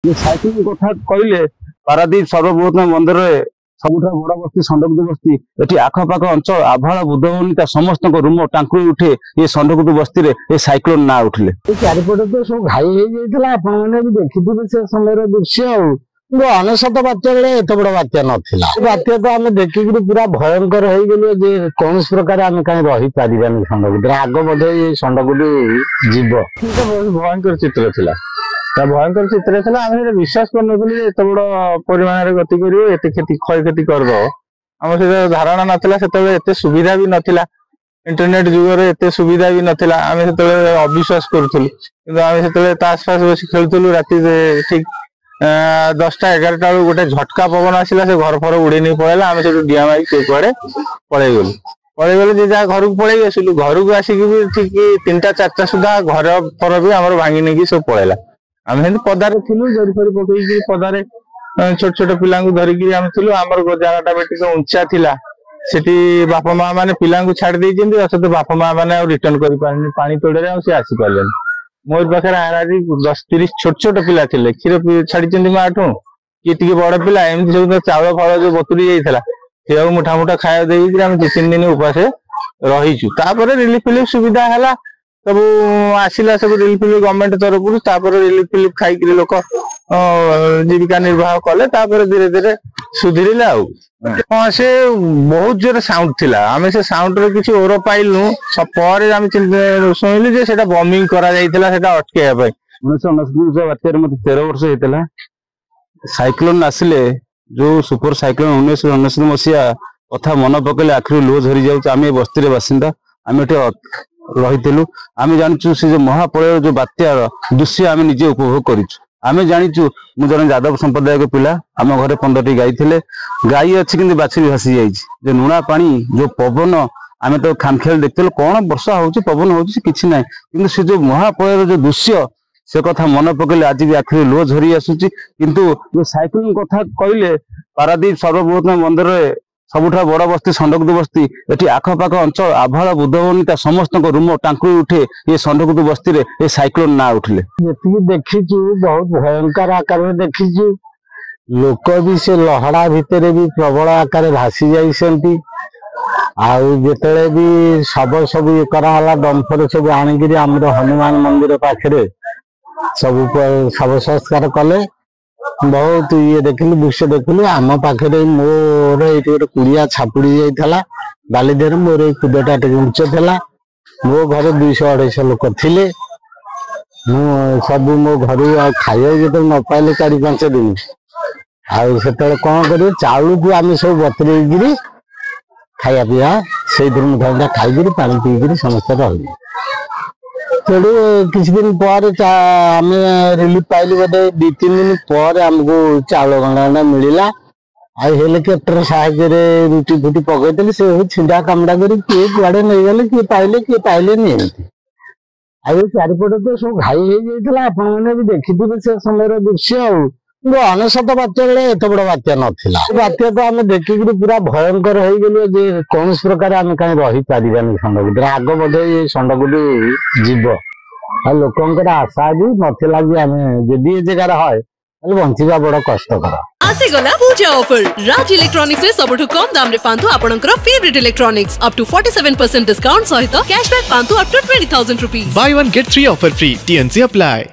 Cyclone कथा कहले पारादीप सर्वबृहत बंदर सबुठ बड़ बस्ती षंडकुदु बस्ती ये आखपाख अंचल आभाल बुद्धवनिता समस्त रूम टांकुरी उठे ये षंडकुदु बस्ती ये साइक्लोन ना उठिले चारिपटे तो सब घाई आपने भी देखिए से समय दृश्य अनेशत बात्या बेले एत बड़ बात्या नाला बात्या तो आम देखिक पूरा भयंकर हो गलु कौन प्रकार आम कहीं रही पारानी षंडकुदु आग बोधे ये षंडकुदु जीव बहुत भयंकर चित्र थिला भयंकर चित्र था आम विश्वास करन एत बड़ परिमाण गति कर क्षय क्षति करद आम से धारणा नाला से सुविधा भी नाला इंटरनेट जुगर एत सुविधा भी नाला आम से अविश्वास करूँ आम से ताश फाश बस खेलुलू राति ठीक 10टा 11टा बेलू गोटे झटका पवन आसला से घर फर उड़े नहीं पड़ेगा आम से डिया मारी कड़े पलैगलु जे जहाँ घर को पलि आसलु घर को आसिक भी ठीक 3टा 4टा सुधा घर फर भी आम भांगी नहीं सब पलैला आम पदारे थिलु जरी फरी पकईकी पदारे छोट छोट पिला धरिकी आम थिलु आमर जगटा भी टिके उंचा थिला सेठी बापा माँ माने पिला छाड़ देइछन्ती असत बापा माँ माने रिटर्न करि पारनी पानी तोड़े आ सी आसी पारलेन मोर पाखे 10-30 छोट छोट पिला थिले क्षीर छाड़ी माँ ठू कि बड़ पिला एमती सब चाउल फल जो बतुरी जाइला से मुठा मुठा खाया देवी आम 2-3 दिन उपास रहीचु तापर रिलीफ फिलिफ सुविधा है सब आसला सब रिलीफ फिलिफ गवर्नमेंट तरफ रिलीफ फिलिफ खाई लोक जीविका निर्वाह कले धीरे धीरे सुधीर हाँ से बहुत जोर साउंड थिला आमे से साउंड रे किसी ओर पाइलु पर आम शुणिलु जे सेटा बॉम्बिंग करा जाइथिला सेटा अटकेया पई 1999 बात्यार मते 13 वर्ष हेतला साइक्लोन आसिले जो सुपर साइक्लोन 1999 मसिया कथा मन पकेले आखिर लुह झरी जाउछ आमे बस्ती रे बासिंदा आमे रही आम जाचु से जो महाप्रलय जो बात्यार दृश्य आम निजे उपभोग करूँ आम जाचु मुझे यादव संप्रदाय पिला आम घरे 15टी गाई थे गाई अच्छी कि बाछुरी भासी जाइए लुणा पानी जो पवन आम तो खामखेल देखते कौन वर्षा हो पवन हो कि ना कि से जो महाप्रलय जो दृश्य से कथा मन पकेले आज भी आखिर लुह झरी आसूची किंतु साइक्लोन कथा कहले पारादीप सर्वबृहत बंदर सबुठ बड़ बस्ती षंडकुदु बस्ती ये आखपाख अंचल आभाल बुद्धवनिता समस्त रूम टांकुरी उठे ये षंडकुदु बस्ती ये साइक्लोन ना उठिले देखी बहुत भयंकर आकार में देखी लोक भी से लहड़ा भितर भी प्रबल आकार भासी जाइछन्ती आते भी शव सब ये कराला डंफर सब आणिक हनुमान मंदिर पाखे सब शव संस्कार कले बहुत ये देखिलु दृश्य देखिलु आम पाखे मोर ये गोटे कुड़िया छापुड़ी जाइला बाली देर मोर कूदटा उच्च था मो घर 200-250 लोक थे सब मो घर खाइए जो न पाइले 4-5 दिन आते कौन कर चाउल को आम सब बतरे खाया पीया से मुठा खाई पा पीकर समस्त रही तेणु किसी दिन पर आम रिलीफ पाइलु बोधे 2-3 दिन पर आमको चाउल गंगा मिलला हेलिकप्टर साहाଯ୍य रुटी फुटी पकईली से छिंडा कामड़ा कर किए कुआड़े नहीं गले किए पाइले नहीं चारिपटे तो सब घाई आपने भी देखिए से समय दृश्य अनेशत बात्या बेले एत बड़ बात्या नाला बात्या तो आम देखिक पूरा भयंकर हो गलु कौन प्रकार आम कहीं रही पारानी षंडकुदु आग बोधे ये षंडकुदु जीव आ लोकंकर आशा भी नाला कि आम जदि ये जगार है बंचा बड़ कष्टकर आसीगला पूजा ऑफर राज इलेक्ट्रॉनिक्स रे सबठु कम दाम रे पांतु आपनकर favourite electronics up to 47% discount सहित कैशबैक पांतु up to 20,000 rupees buy 1 get 3 offer free TNC apply.